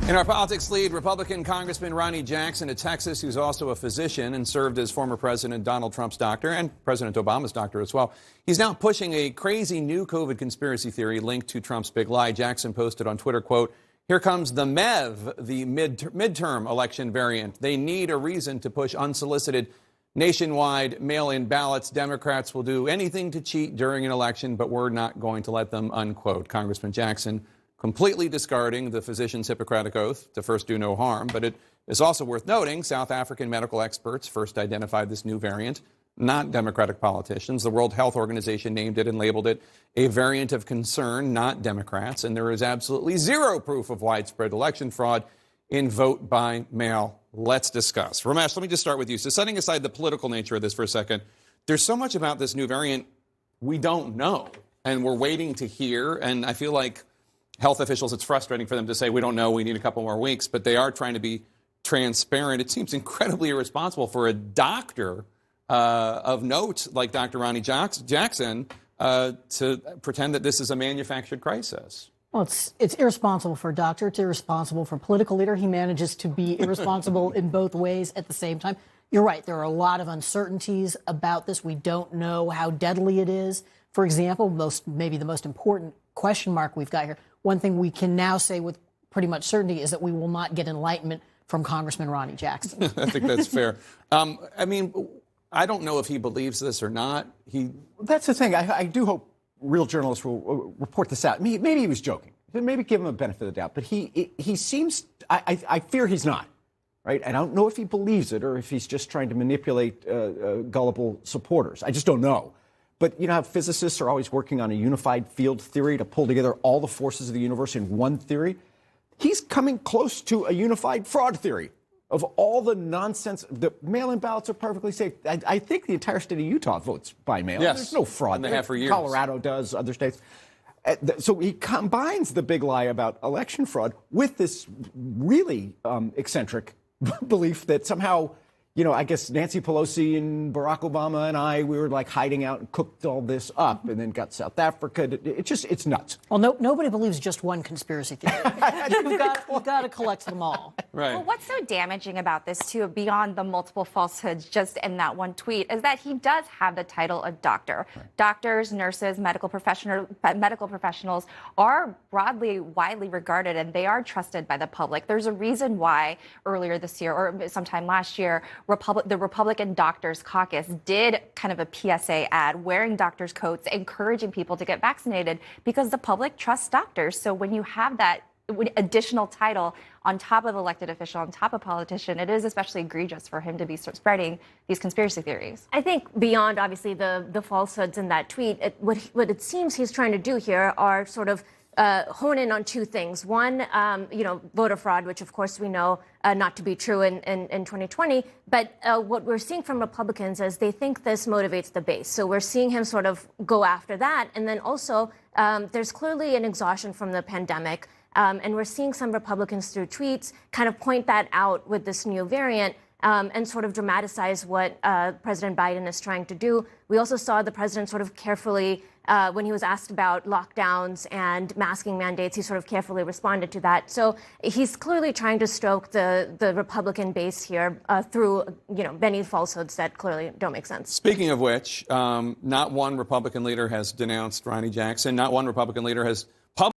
In our politics lead, Republican Congressman Ronny Jackson of Texas, who's also a physician and served as former President Donald Trump's doctor and President Obama's doctor as well. He's now pushing a crazy new COVID conspiracy theory linked to Trump's big lie. Jackson posted on Twitter, quote, "Here comes the MEV, the midterm election variant. They need a reason to push unsolicited nationwide mail-in ballots. Democrats will do anything to cheat during an election, but we're not going to let them," unquote. Congressman Jackson completely discarding the physician's Hippocratic oath to first do no harm. But it is also worth noting South African medical experts first identified this new variant, not Democratic politicians. The World Health Organization named it and labeled it a variant of concern, not Democrats. And there is absolutely zero proof of widespread election fraud in vote by mail. Let's discuss. Ramesh, let me just start with you. So setting aside the political nature of this for a second, there's so much about this new variant we don't know. And we're waiting to hear. And I feel like health officials, it's frustrating for them to say, we don't know, we need a couple more weeks, but they are trying to be transparent. It seems incredibly irresponsible for a doctor of note like Dr. Ronny Jackson to pretend that this is a manufactured crisis. Well, it's irresponsible for a doctor. It's irresponsible for a political leader. He manages to be irresponsible in both ways at the same time. You're right. There are a lot of uncertainties about this. We don't know how deadly it is. For example, maybe the most important question mark we've got here. One thing we can now say with pretty much certainty is that we will not get enlightenment from Congressman Ronny Jackson. I think that's fair. I mean, I don't know if he believes this or not. That's the thing. I do hope real journalists will report this out. Maybe he was joking. Maybe give him a benefit of the doubt. But he seems, I fear he's not, right? I don't know if he believes it or if he's just trying to manipulate gullible supporters. I just don't know. But you know how physicists are always working on a unified field theory to pull together all the forces of the universe in one theory? He's coming close to a unified fraud theory of all the nonsense. The mail-in ballots are perfectly safe. I think the entire state of Utah votes by mail. Yes. There's no fraud. And they have for years. Colorado does, other states. So he combines the big lie about election fraud with this really eccentric belief that somehow, you know, I guess Nancy Pelosi and Barack Obama and we were like hiding out and cooked all this up and then got South Africa. It's nuts. Well, nobody believes just one conspiracy theory. You've got to collect them all. Right. Well, what's so damaging about this, too, beyond the multiple falsehoods just in that one tweet, is that he does have the title of doctor. Right. Doctors, nurses, medical professionals are broadly, widely regarded, and they are trusted by the public. There's a reason why earlier this year, or sometime last year, the Republican Doctors Caucus did kind of a PSA ad wearing doctors' coats, encouraging people to get vaccinated because the public trusts doctors. So when you have that additional title on top of elected official, on top of politician, it is especially egregious for him to be spreading these conspiracy theories. I think beyond, obviously, the falsehoods in that tweet, what it seems he's trying to do here are sort of hone in on two things. One, voter fraud, which, of course, we know not to be true in 2020. But what we're seeing from Republicans is they think this motivates the base. So we're seeing him sort of go after that. And then also there's clearly an exhaustion from the pandemic. And we're seeing some Republicans through tweets kind of point that out with this new variant. And sort of dramatize what President Biden is trying to do. We also saw the president sort of carefully, when he was asked about lockdowns and masking mandates, he sort of carefully responded to that. So he's clearly trying to stoke the Republican base here through, many falsehoods that clearly don't make sense. Speaking of which, not one Republican leader has denounced Ronny Jackson. Not one Republican leader has